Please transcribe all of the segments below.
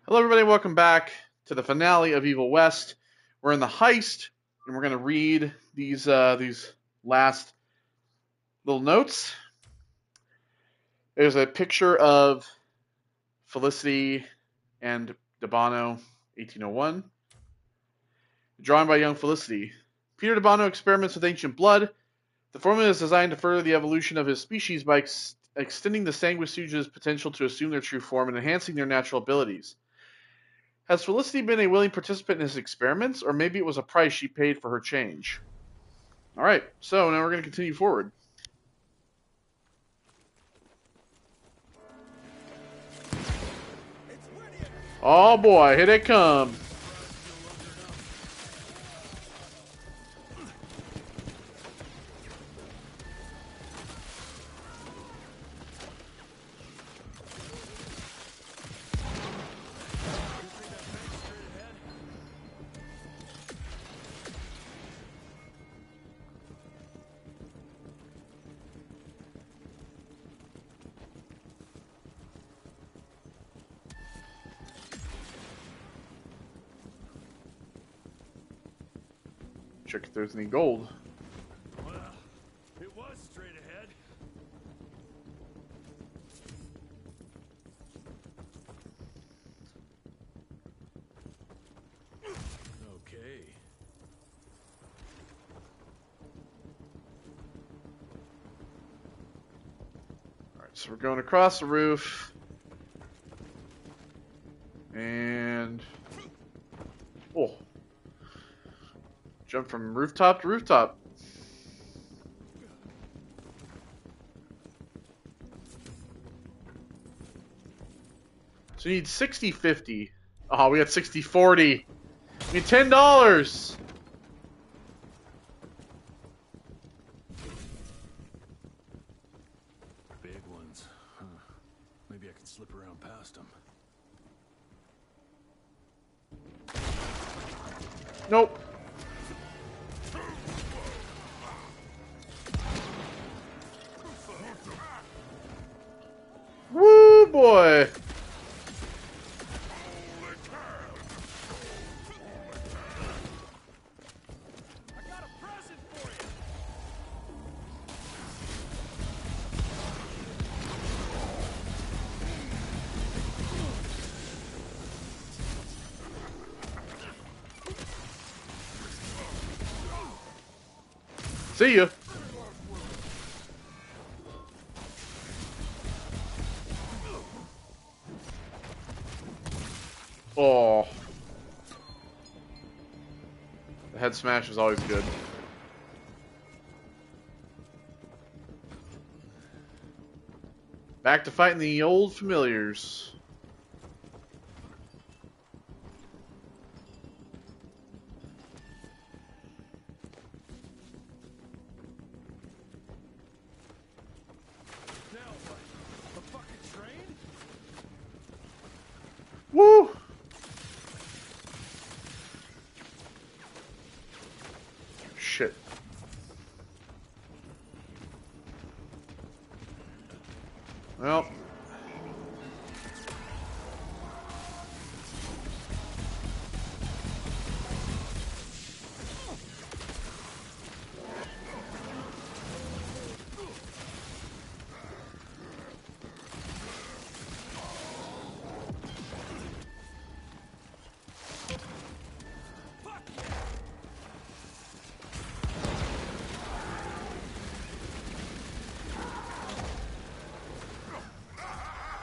Hello, everybody. Welcome back to the finale of Evil West. We're in the heist, and we're going to read these last little notes. There's a picture of Felicity and Debano, 1801. Drawn by young Felicity. Peter Debano experiments with ancient blood. The formula is designed to further the evolution of his species by extending the sanguisuga's potential to assume their true form and enhancing their natural abilities. Has Felicity been a willing participant in his experiments, or maybe it was a price she paid for her change? Alright, so now we're going to continue forward. Oh boy, here they come. Check if there's any gold. Well, it was straight ahead. Okay. Alright, so we're going across the roof. And... oh. Jump from rooftop to rooftop. So you need 60-50. Oh, we got 60-40. We need $10. Big ones. Huh. Maybe I can slip around past them. Nope. Woo, boy. I got a present for you. See ya. Oh. The head smash is always good. Back to fighting the old familiars. Now what? A fucking train? Woo! Shit. Well.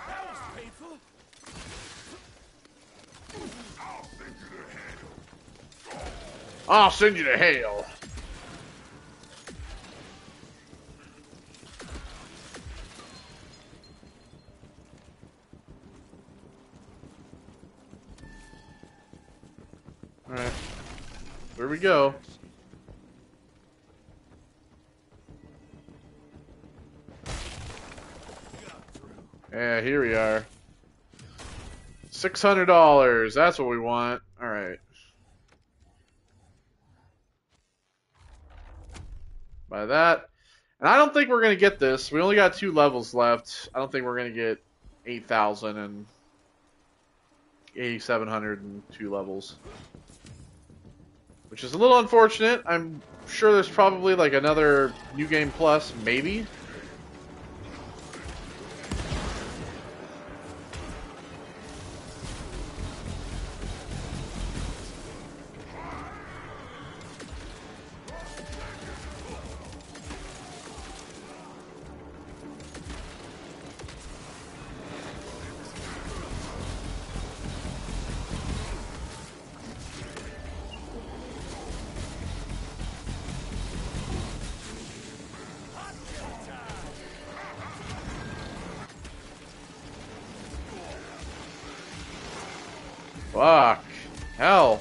That was painful. I'll send you to hell. Alright. Here we go. Yeah, here we are. $600. That's what we want. Alright. By that. And I don't think we're going to get this. We only got 2 levels left. I don't think we're going to get 8,000 and 8,702 levels. Which is a little unfortunate. I'm sure there's probably like another New Game Plus, maybe. Fuck. Hell.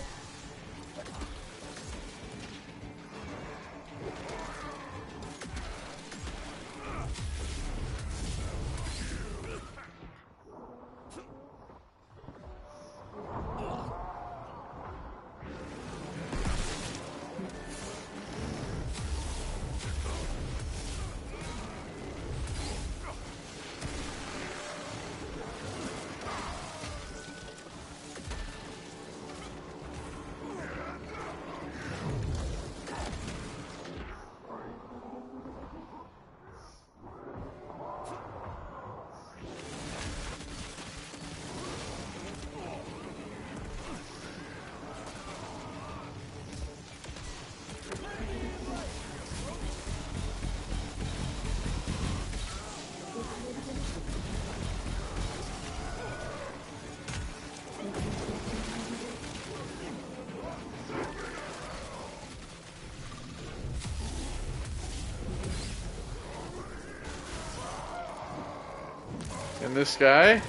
And this guy.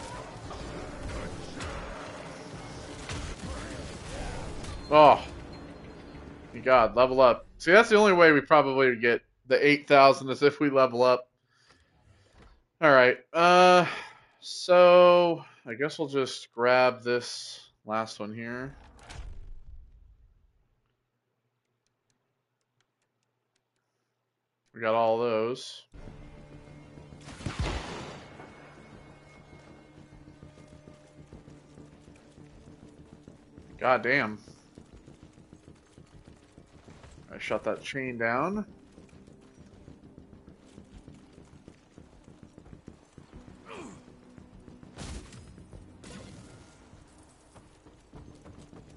Oh. My God, level up. See, that's the only way we probably would get the 8,000 is if we level up. Alright. So I guess we'll just grab this last one here. We got all those. God damn. I shut that chain down.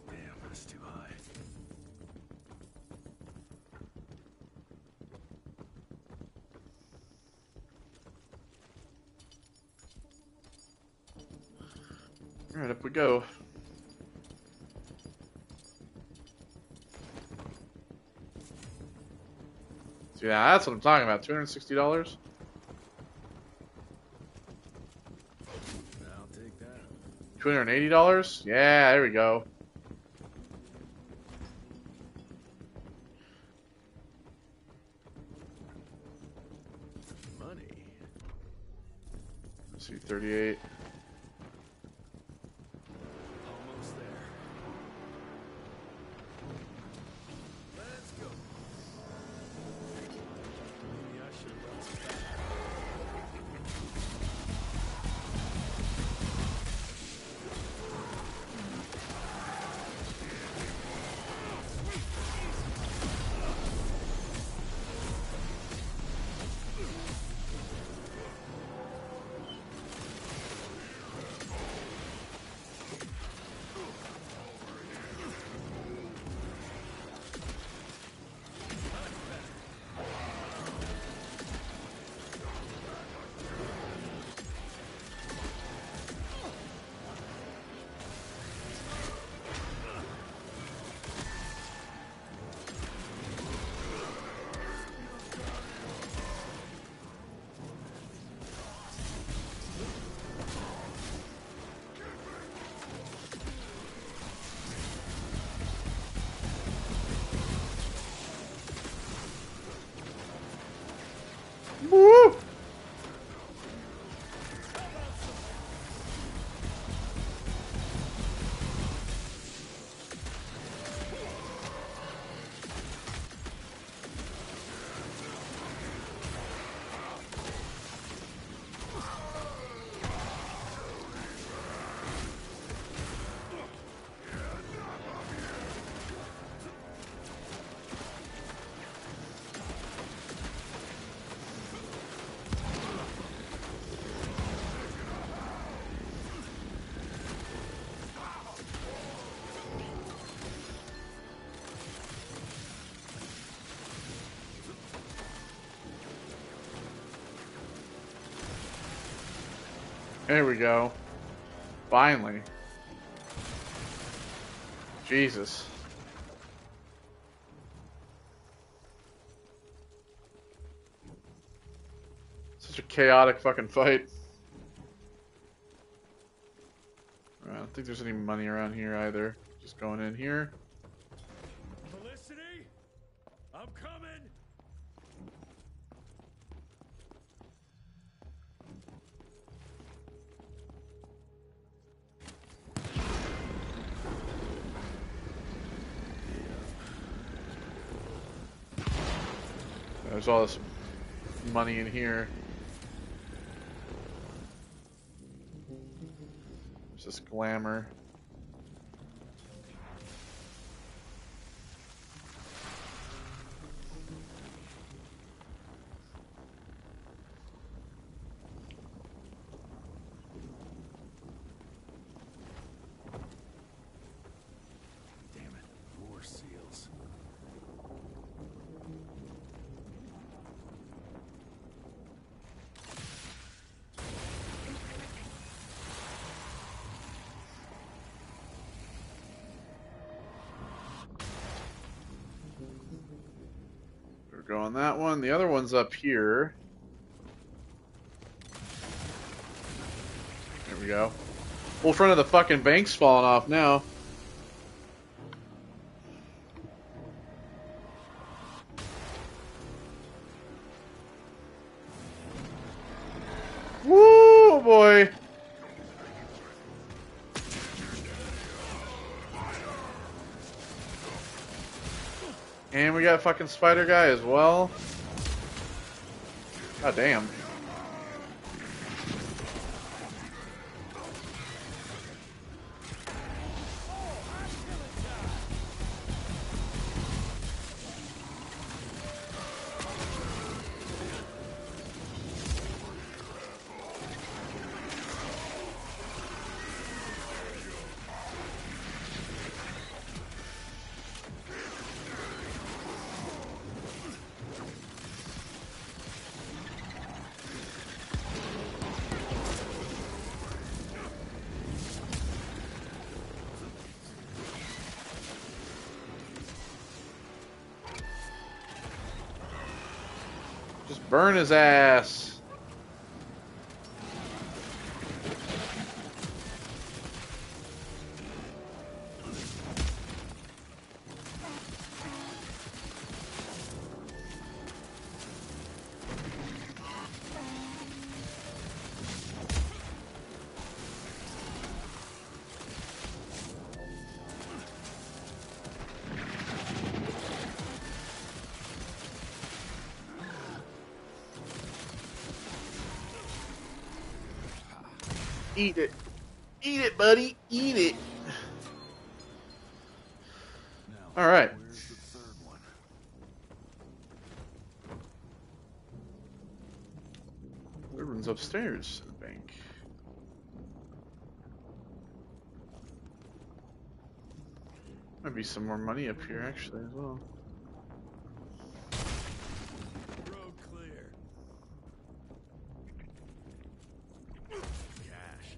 Damn, that's too high. Alright, up we go. So yeah, that's what I'm talking about. $260? I'll take that. $280? Yeah, there we go. Money. Let's see, 38. Almost there. Let's go. Maybe I should have brought some back. Woo! There we go. Finally. Jesus. Such a chaotic fucking fight. I don't think there's any money around here either. Just going in here. Felicity, I'm coming. There's all this money in here. There's this glamour. Damn it, more seals. We're going that one. The other one's up here. There we go. Whole front of the fucking bank's falling off now. Woo, boy. And we got fucking Spider Guy as well. God damn. Just burn his ass. Eat it. Eat it, buddy. Eat it. Now, All right. where's the third one? Third one's upstairs in the bank. Might be some more money up here, actually, as well. Road clear. Cash.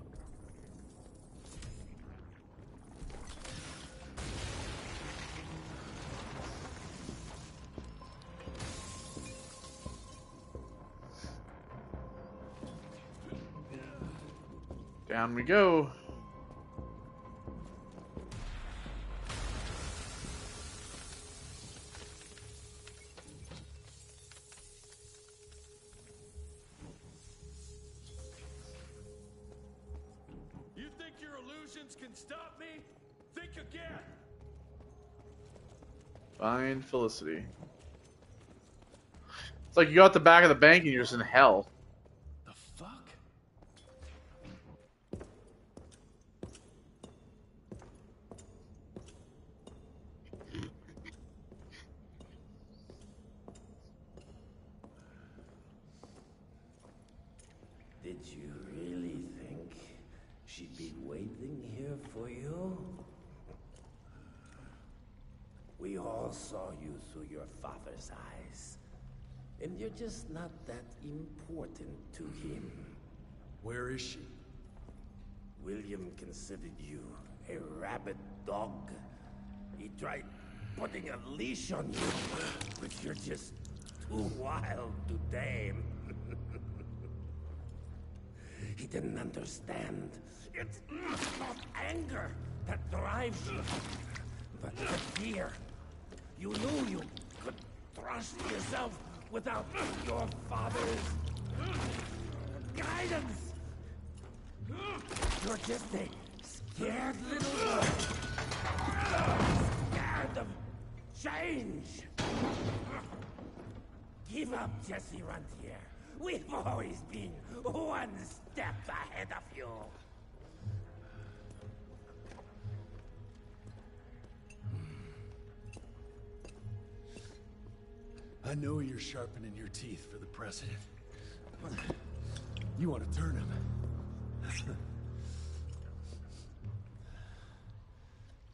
Down we go. You think your illusions can stop me? Think again. Find Felicity. It's like you go out the back of the bank and you're just in hell. The fuck? Did you really think she'd be waiting here for you? We all saw you through your father's eyes. And you're just not that important to him. Where is she? William considered you a rabid dog. He tried putting a leash on you, but you're just too wild to tame. He didn't understand. It's not anger that drives you, but the fear. You knew you could trust yourself without your father's guidance. You're just a scared little boy. Scared of change. Give up, Jesse Runtier. We've always been one step ahead of you. I know you're sharpening your teeth for the president. You want to turn him.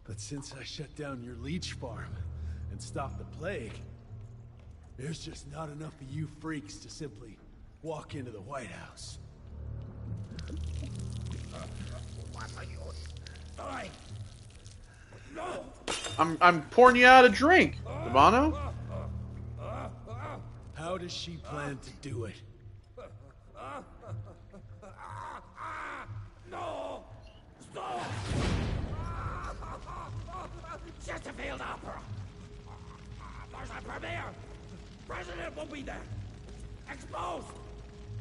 But since I shut down your leech farm and stopped the plague, there's just not enough of you freaks to simply walk into the White House. What are you doing? No! I'm pouring you out a drink, Devano. How does she plan to do it? No! Stop! Chesterfield Opera! There's a premiere! President will be there! Exposed!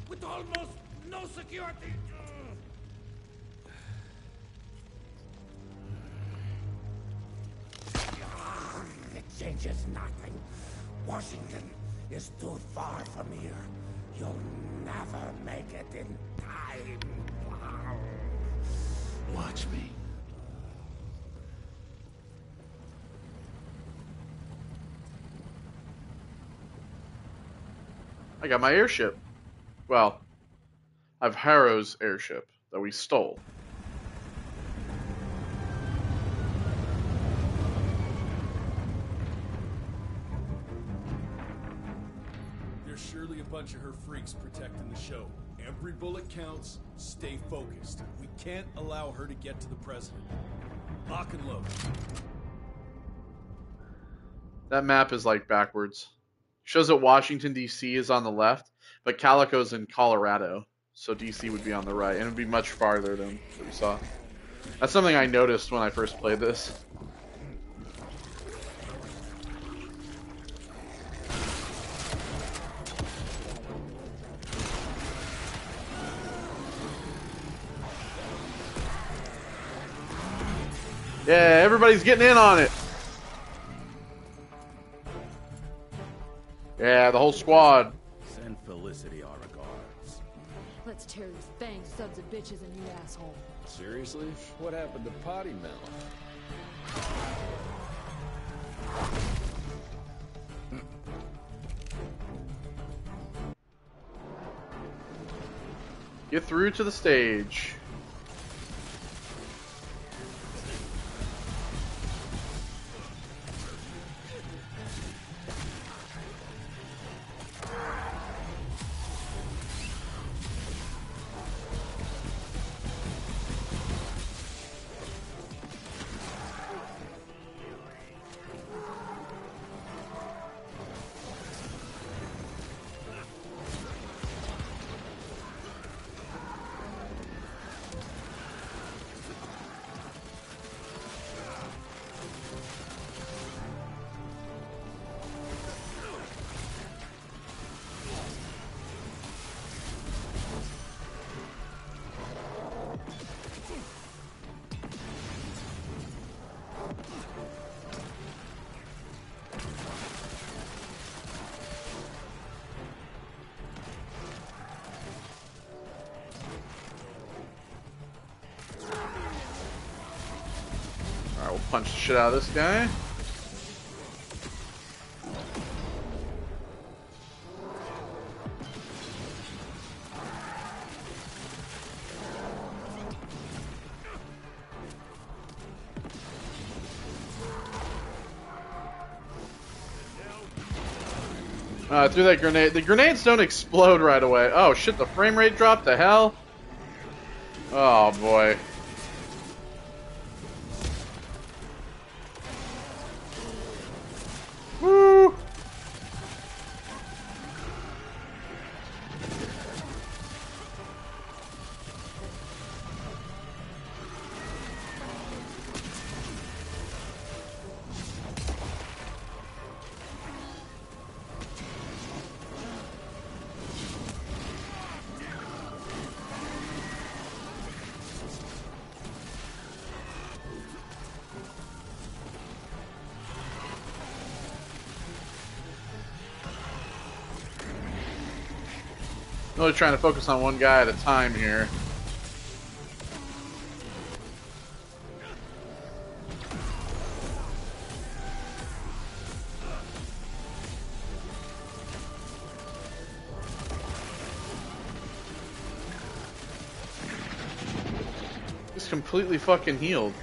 With almost no security! It changes nothing. Washington is too far from here. You'll never make it in time. Watch me. I got my airship. Well, I've Harrow's airship that we stole. There's surely a bunch of her freaks protecting the show. Every bullet counts. Stay focused. We can't allow her to get to the president. Lock and load. That map is like backwards. Shows that Washington, D.C. is on the left, but Calico's in Colorado, so D.C. would be on the right, and it would be much farther than what we saw. That's something I noticed when I first played this. Yeah, everybody's getting in on it. Yeah, the whole squad. Send Felicity our regards. Let's tear these fang sons of bitches a new asshole. Seriously? What happened to Potty Mouth? Get through to the stage. Alright, we'll punch the shit out of this guy. Threw that grenade. The grenades don't explode right away. Oh shit, the frame rate dropped to hell. Oh boy. Really trying to focus on one guy at a time here. He's completely fucking healed.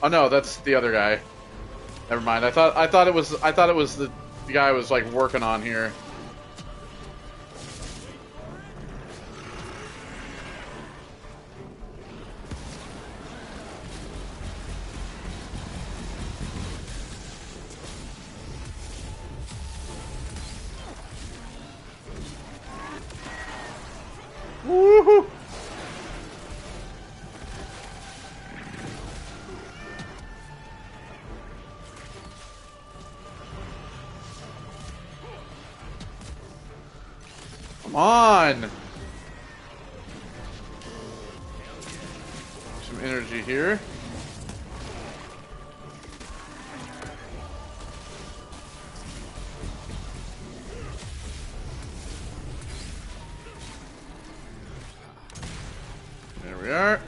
Oh no, that's the other guy. Never mind. I thought it was the guy I was like working on here. Woohoo! Come on! Some energy here. There we are.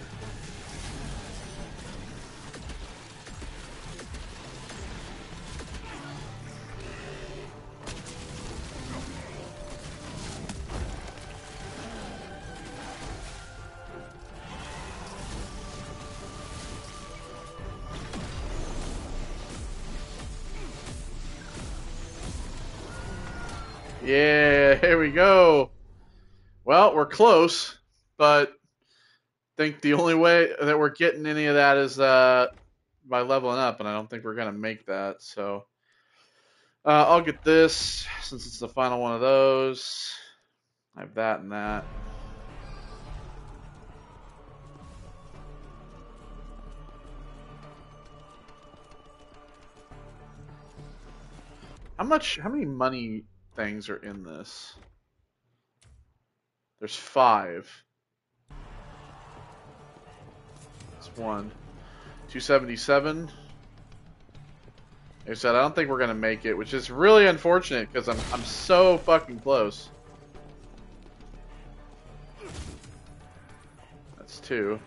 Yeah, here we go. Well, we're close, but I think the only way that we're getting any of that is by leveling up, and I don't think we're gonna make that. So I'll get this since it's the final one of those. I have that and that. How many money things are in this? There's 5. That's 1. 277. Like I said, I don't think we're gonna make it, which is really unfortunate because I'm so fucking close. That's 2.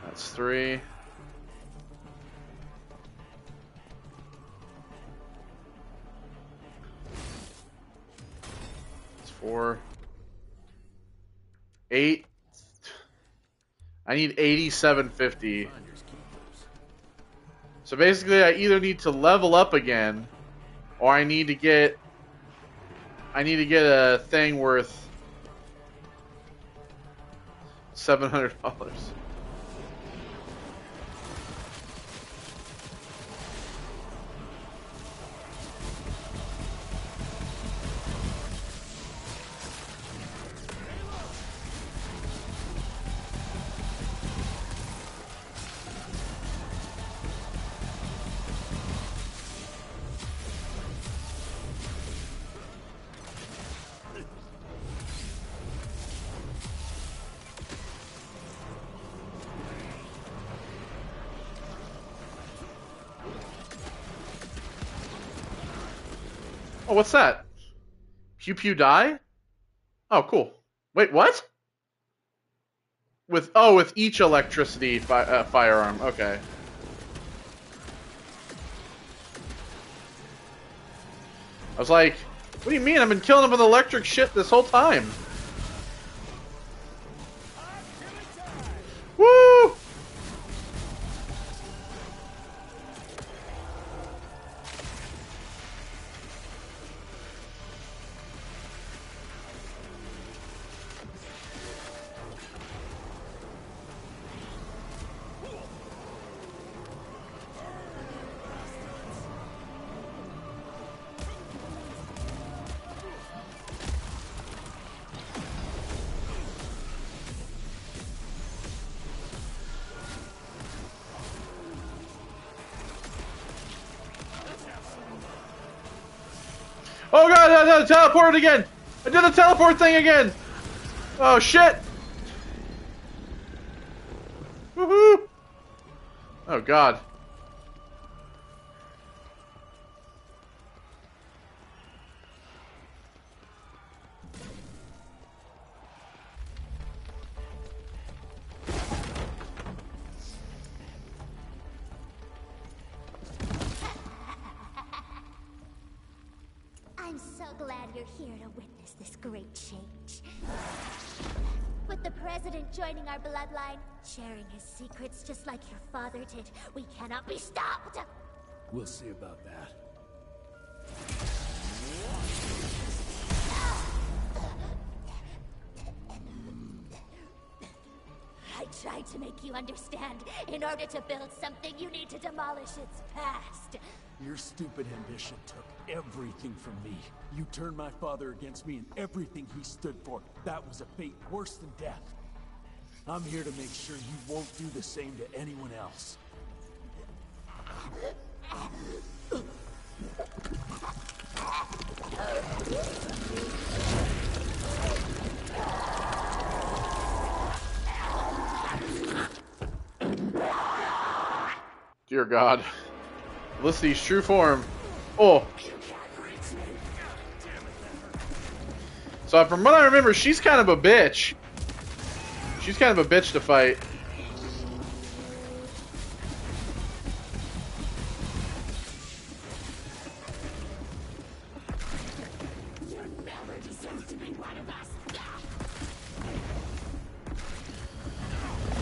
That's 3. That's 4. 8. I need 8750. So basically, I either need to level up again, or I need to get a thing worth $700. Oh, what's that? Pew pew die? Oh, cool. Wait, what? With each electricity firearm. Okay. I was like, what do you mean? I've been killing them with electric shit this whole time. Woo! Oh god, I teleported again! I did the teleport thing again! Oh shit! Woohoo! Oh god. glad you're here to witness this great change. With the President joining our bloodline, sharing his secrets just like your father did, we cannot be stopped! We'll see about that. I tried to make you understand. In order to build something, you need to demolish its past. Your stupid ambition took everything from me. You turned my father against me and everything he stood for. That was a fate worse than death. I'm here to make sure you won't do the same to anyone else. Dear God. Felicity's true form. Oh. So from what I remember, she's kind of a bitch. She's kind of a bitch to fight.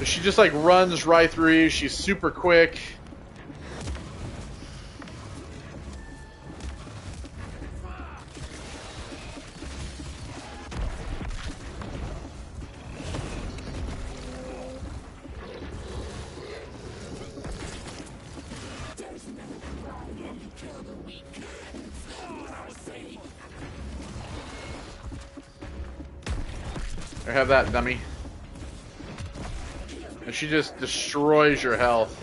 She just like runs right through you. She's super quick. Or have that, dummy. And she just destroys your health.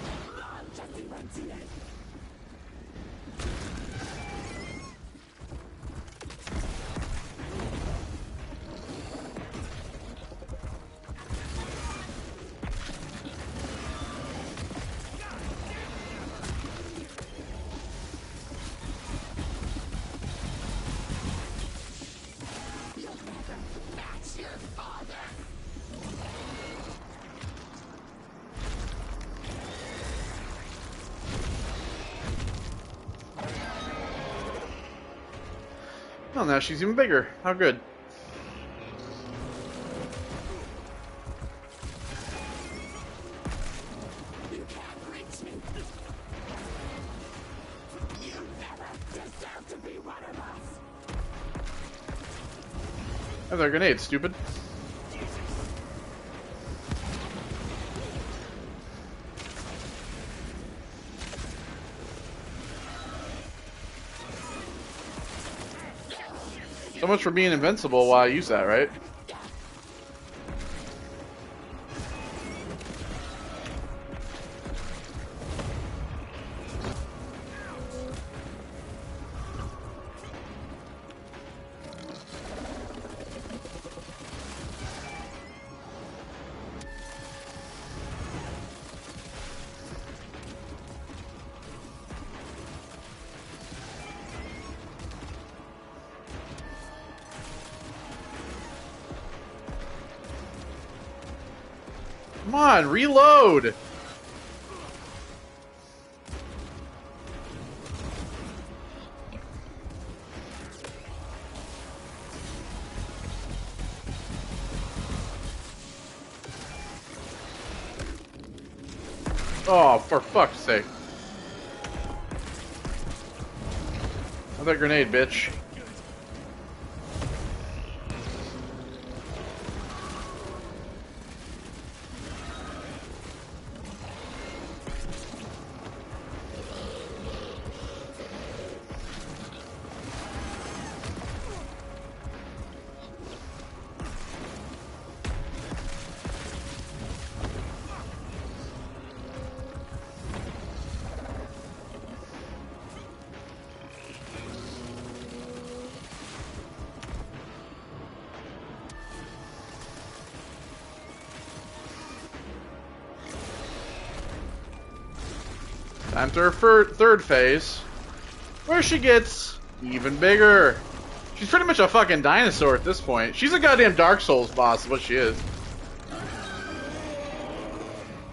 Oh, now she's even bigger. How good. Have their grenades, stupid. So much for being invincible while I use that, right? Come on, reload! Oh, for fuck's sake. Another grenade, bitch. Time to her third phase, where she gets even bigger. She's pretty much a fucking dinosaur at this point. She's a goddamn Dark Souls boss, is what she is.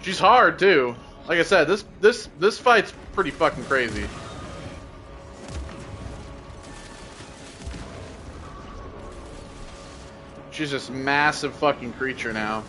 She's hard too. Like I said, this fight's pretty fucking crazy. She's this massive fucking creature now.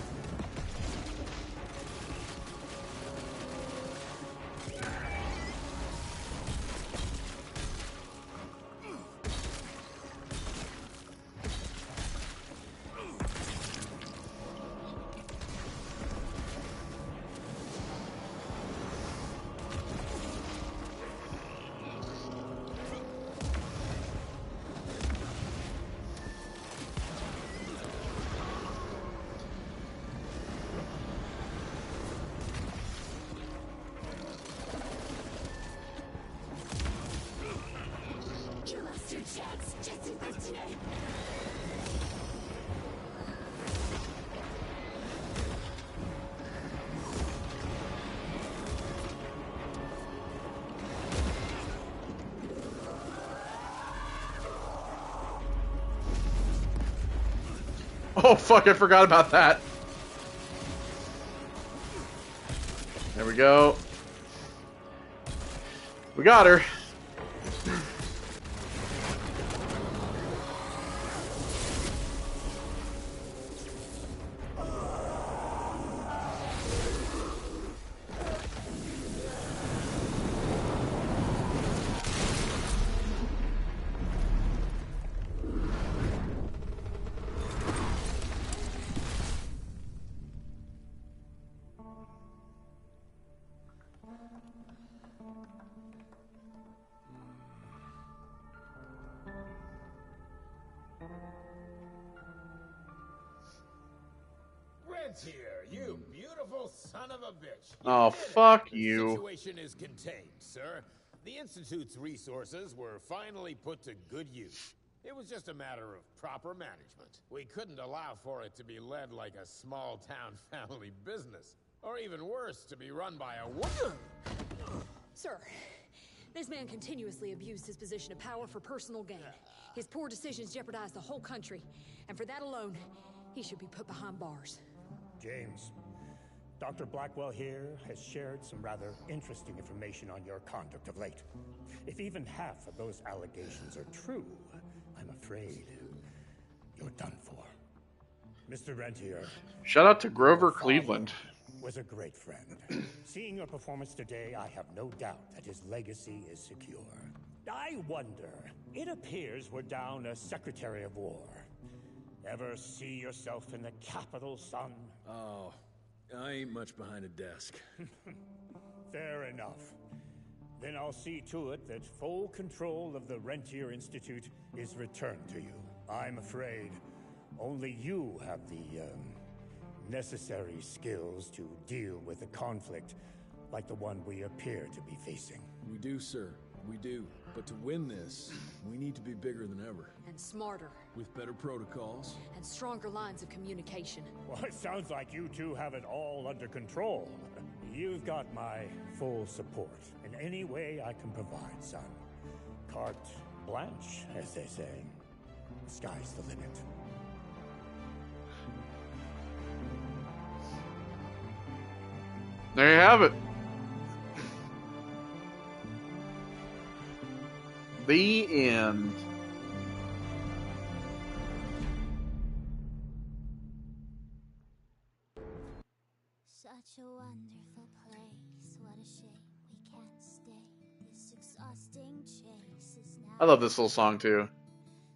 Oh fuck, I forgot about that. There we go. We got her. Here, you beautiful son of a bitch. Oh, fuck you. The situation is contained, sir. The Institute's resources were finally put to good use. It was just a matter of proper management. We couldn't allow for it to be led like a small-town family business. Or even worse, to be run by a woman. Sir, this man continuously abused his position of power for personal gain. His poor decisions jeopardized the whole country. And for that alone, he should be put behind bars. James, Dr. Blackwell here has shared some rather interesting information on your conduct of late. If even half of those allegations are true, I'm afraid you're done for. Mr. Rentier. Shout out to Grover Cleveland. Was a great friend. Seeing your performance today, I have no doubt that his legacy is secure. I wonder, it appears we're down a Secretary of War. Ever see yourself in the Capitol, son? Oh, I ain't much behind a desk. Fair enough. Then I'll see to it that full control of the Rentier Institute is returned to you. I'm afraid only you have the, necessary skills to deal with a conflict like the one we appear to be facing. We do, sir. We do. But to win this, we need to be bigger than ever. And smarter. With better protocols. And stronger lines of communication. Well, it sounds like you two have it all under control. You've got my full support in any way I can provide, son. Carte blanche, as they say. The sky's the limit. There you have it. The end. Such a wonderful place. What a shame we can't stay. This exhausting chase is now. I love this little song too.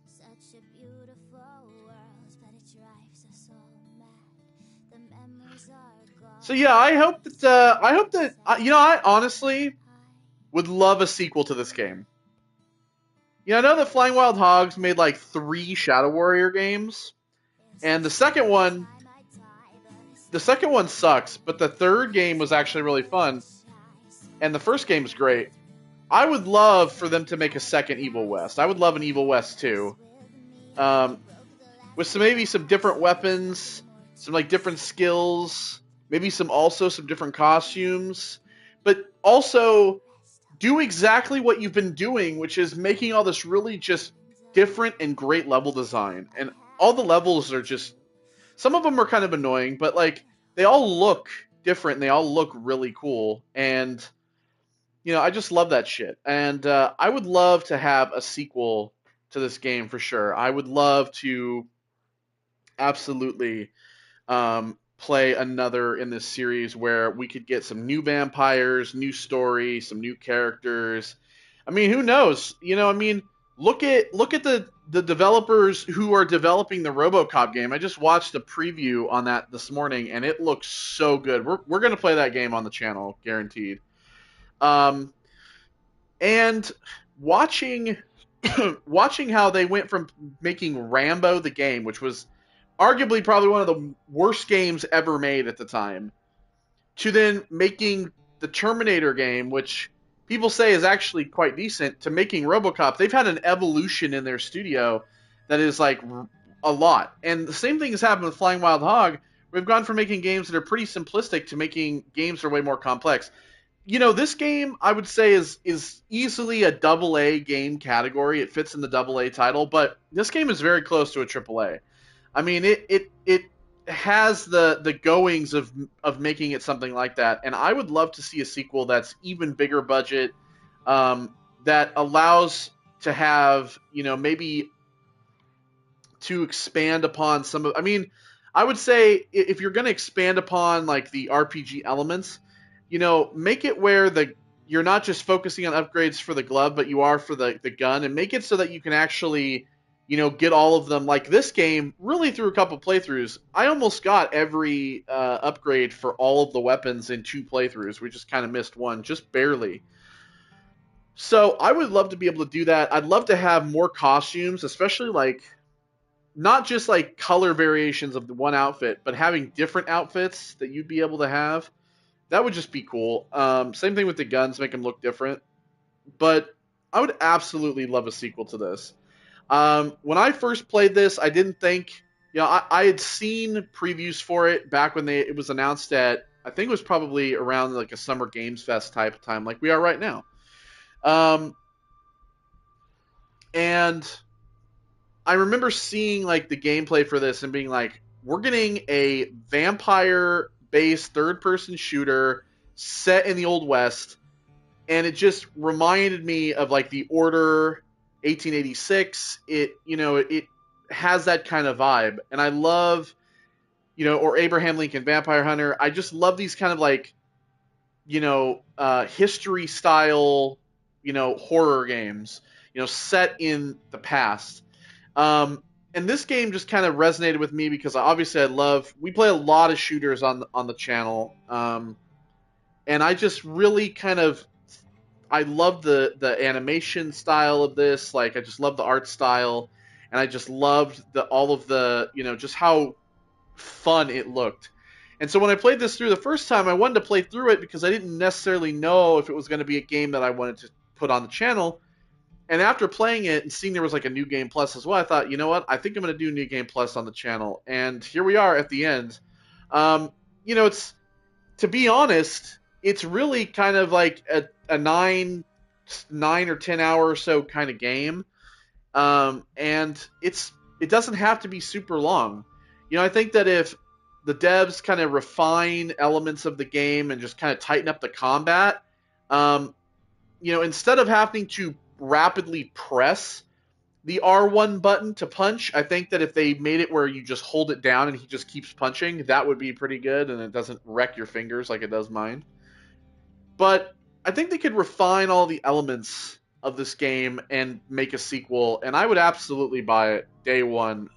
Such a beautiful world, but it drives us all mad. The memories are gone. So yeah, I hope that I honestly would love a sequel to this game. You know, I know that Flying Wild Hogs made like 3 Shadow Warrior games, and the second one sucks, but the third game was actually really fun, and the first game is great. I would love for them to make a second Evil West. I would love an Evil West 2, with maybe some different weapons, some like different skills, maybe some different costumes, but also do exactly what you've been doing, which is making all this really just different and great level design. And all the levels are just, some of them are kind of annoying, but like they all look different and they all look really cool. And you know, I just love that shit. And I would love to have a sequel to this game for sure. I would love to absolutely play another in this series where we could get some new vampires, new story, some new characters. I mean, who knows? I mean, look at the developers who are developing the RoboCop game. I just watched a preview on that this morning, and it looks so good. We're gonna play that game on the channel, guaranteed. Um, and watching watching how they went from making Rambo the game, which was arguably probably one of the worst games ever made at the time, to then making the Terminator game, which people say is actually quite decent, to making RoboCop. They've had an evolution in their studio that is like a lot. And the same thing has happened with Flying Wild Hog. We've gone from making games that are pretty simplistic to making games that are way more complex. This game I would say is easily a double A game category. It fits in the double A title, but this game is very close to a triple A. I mean, it has the goings of making it something like that, and I would love to see a sequel that's even bigger budget, that allows to have maybe to expand upon some of. I mean, I would say if you're going to expand upon like the RPG elements, make it where you're not just focusing on upgrades for the glove, but you are for the gun, and make it so that you can actually get all of them. Like this game, really through a couple playthroughs, I almost got every upgrade for all of the weapons in 2 playthroughs. We just kind of missed one, just barely. So I would love to be able to do that. I'd love to have more costumes, especially like not just like color variations of the one outfit, but having different outfits that you'd be able to have. That would just be cool. Same thing with the guns, make them look different. But I would absolutely love a sequel to this. When I first played this, I didn't think, I had seen previews for it back when it was announced at, I think it was probably around like a Summer Games Fest type of time, like we are right now. And I remember seeing like the gameplay for this and being like, we're getting a vampire-based third-person shooter set in the Old West, and it just reminded me of like the Order 1886. It has that kind of vibe, and I love, or Abraham Lincoln Vampire Hunter. I just love these kind of like, history style, horror games, set in the past. And this game just kind of resonated with me because obviously we play a lot of shooters on the channel. And I just really I love the animation style of this. Like, I just love the art style, and I just loved all of the, just how fun it looked. And so when I played this through the first time, I wanted to play through it because I didn't necessarily know if it was going to be a game that I wanted to put on the channel. And after playing it and seeing there was like a New Game Plus as well, I thought, you know what? I think I'm going to do New Game Plus on the channel. And here we are at the end. It's, to be honest, it's really kind of like a 9 or 10 hour or so kind of game. And it doesn't have to be super long. I think that if the devs kind of refine elements of the game and just kind of tighten up the combat, instead of having to rapidly press the R1 button to punch, I think that if they made it where you just hold it down and he just keeps punching, that would be pretty good, and it doesn't wreck your fingers like it does mine. But I think they could refine all the elements of this game and make a sequel, and I would absolutely buy it day one.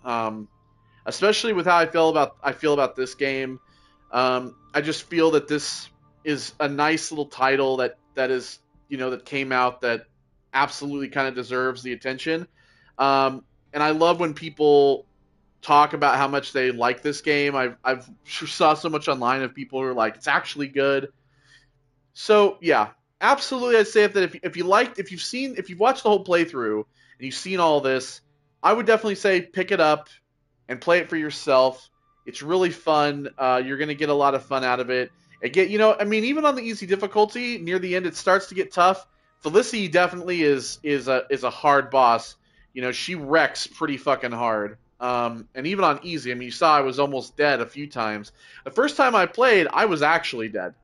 Especially with how I feel about this game. I just feel that this is a nice little title that is, that came out that absolutely kind of deserves the attention. And I love when people talk about how much they like this game. I've saw so much online of people who are like, it's actually good. So yeah, absolutely, I'd say that if you've watched the whole playthrough and you've seen all this, I would definitely say pick it up and play it for yourself. It's really fun. You're going to get a lot of fun out of it. Even on the easy difficulty, near the end, it starts to get tough. Felicity definitely is a hard boss. She wrecks pretty fucking hard. And even on easy, you saw I was almost dead a few times. The first time I played, I was actually dead.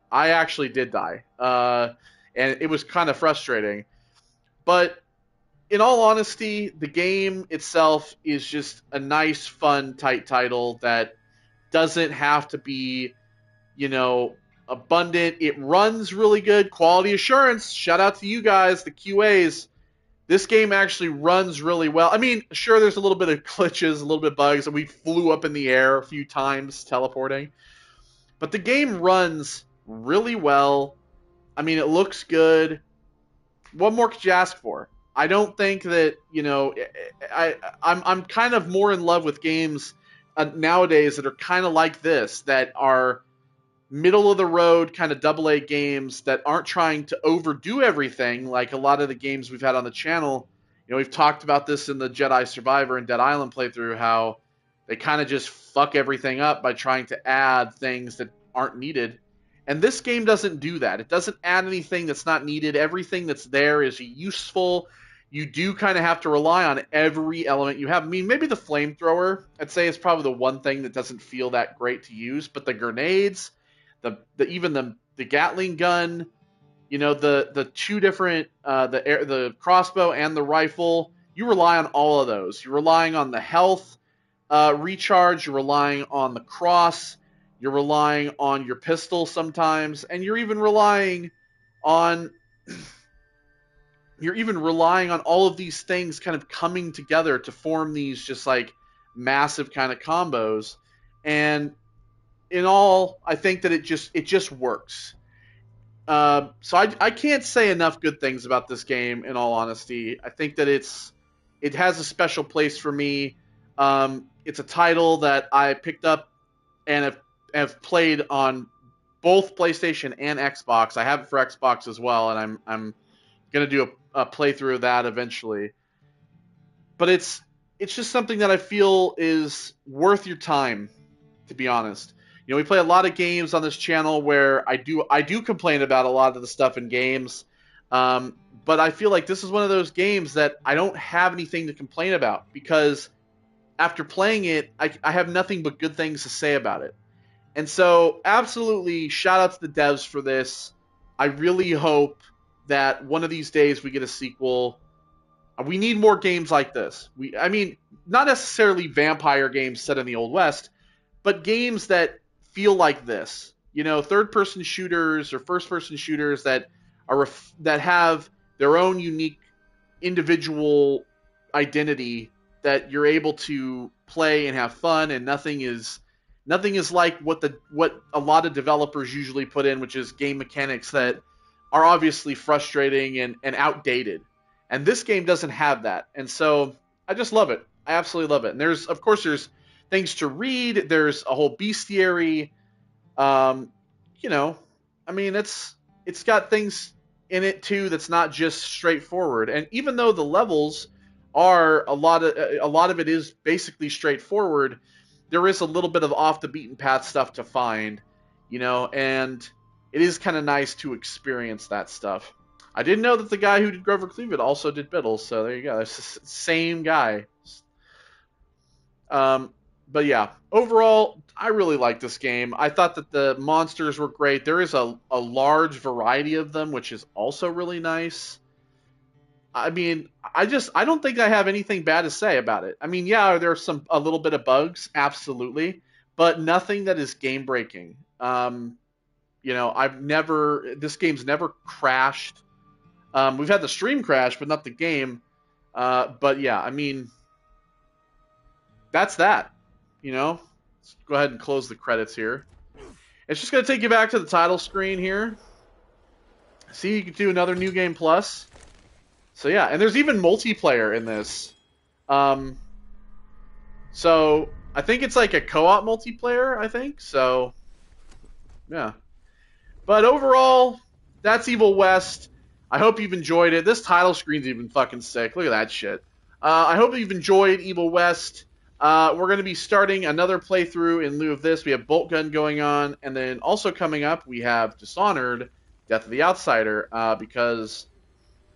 I actually did die. And it was kind of frustrating. But in all honesty, the game itself is just a nice, fun, tight title that doesn't have to be, you know, abundant. It runs really good. Quality assurance. Shout out to you guys, the QAs. This game actually runs really well. I mean, sure, there's a little bit of glitches, a little bit of bugs, and we flew up in the air a few times teleporting. But the game runs really well. I mean, it looks good. What more could you ask for? I don't think that, you know, I'm kind of more in love with games nowadays that are kind of like this, that are middle of the road kind of AA games that aren't trying to overdo everything like a lot of the games we've had on the channel. You know, we've talked about this in the Jedi Survivor and Dead Island playthrough, how they kind of just fuck everything up by trying to add things that aren't needed. And this game doesn't do that. It doesn't add anything that's not needed. Everything that's there is useful. You do kind of have to rely on every element you have. I mean, maybe the flamethrower, I'd say, is probably the one thing that doesn't feel that great to use. But the grenades, even the Gatling gun, you know, the two different the crossbow and the rifle, you rely on all of those. You're relying on the health recharge. You're relying on the cross. You're relying on your pistol sometimes, and you're even relying on all of these things kind of coming together to form these just like massive kind of combos. And in all, I think that it just works. So I can't say enough good things about this game. In all honesty, I think that it has a special place for me. It's a title that I picked up and have played on both PlayStation and Xbox. I have it for Xbox as well, and I'm gonna do a playthrough of that eventually. But it's just something that I feel is worth your time, to be honest. You know, we play a lot of games on this channel where I do complain about a lot of the stuff in games, but I feel like this is one of those games that I don't have anything to complain about, because after playing it, I have nothing but good things to say about it. And so, absolutely, shout out to the devs for this. I really hope that one of these days we get a sequel. We need more games like this. I mean, not necessarily vampire games set in the Old West, but games that feel like this. You know, third-person shooters or first-person shooters that have their own unique individual identity, that you're able to play and have fun, and nothing is like what a lot of developers usually put in, which is game mechanics that are obviously frustrating and outdated. And this game doesn't have that. And so I just love it. I absolutely love it. And there's things to read. There's a whole bestiary. You know, I mean, it's got things in it too that's not just straightforward. And even though the levels are a lot of it is basically straightforward, there is a little bit of off the beaten path stuff to find, you know, and it is kind of nice to experience that stuff. I didn't know that the guy who did Grover Cleveland also did Biddles, so there you go. It's the same guy. But yeah, overall, I really like this game. I thought that the monsters were great. There is a large variety of them, which is also really nice. I mean, I don't think I have anything bad to say about it. I mean, yeah, there's a little bit of bugs, absolutely, but nothing that is game breaking. You know, this game's never crashed. We've had the stream crash, but not the game. But yeah, I mean, that's that. You know, let's go ahead and close the credits here. It's just going to take you back to the title screen here. See, you can do another New Game Plus. So yeah, and there's even multiplayer in this. So I think it's like a co-op multiplayer, I think. So yeah. But overall, that's Evil West. I hope you've enjoyed it. This title screen's even fucking sick. Look at that shit. I hope you've enjoyed Evil West. We're going to be starting another playthrough in lieu of this. We have Bolt Gun going on, and then also coming up, we have Dishonored, Death of the Outsider, because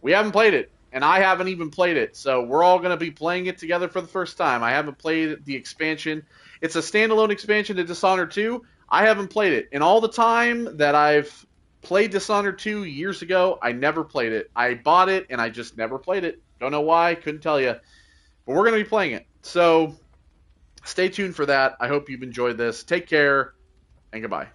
we haven't played it, and I haven't even played it, so we're all going to be playing it together for the first time. I haven't played the expansion. It's a standalone expansion to Dishonored 2. I haven't played it. In all the time that I've played Dishonored 2 years ago, I never played it. I bought it, and I just never played it. Don't know why, couldn't tell you. But we're going to be playing it. So stay tuned for that. I hope you've enjoyed this. Take care, and goodbye.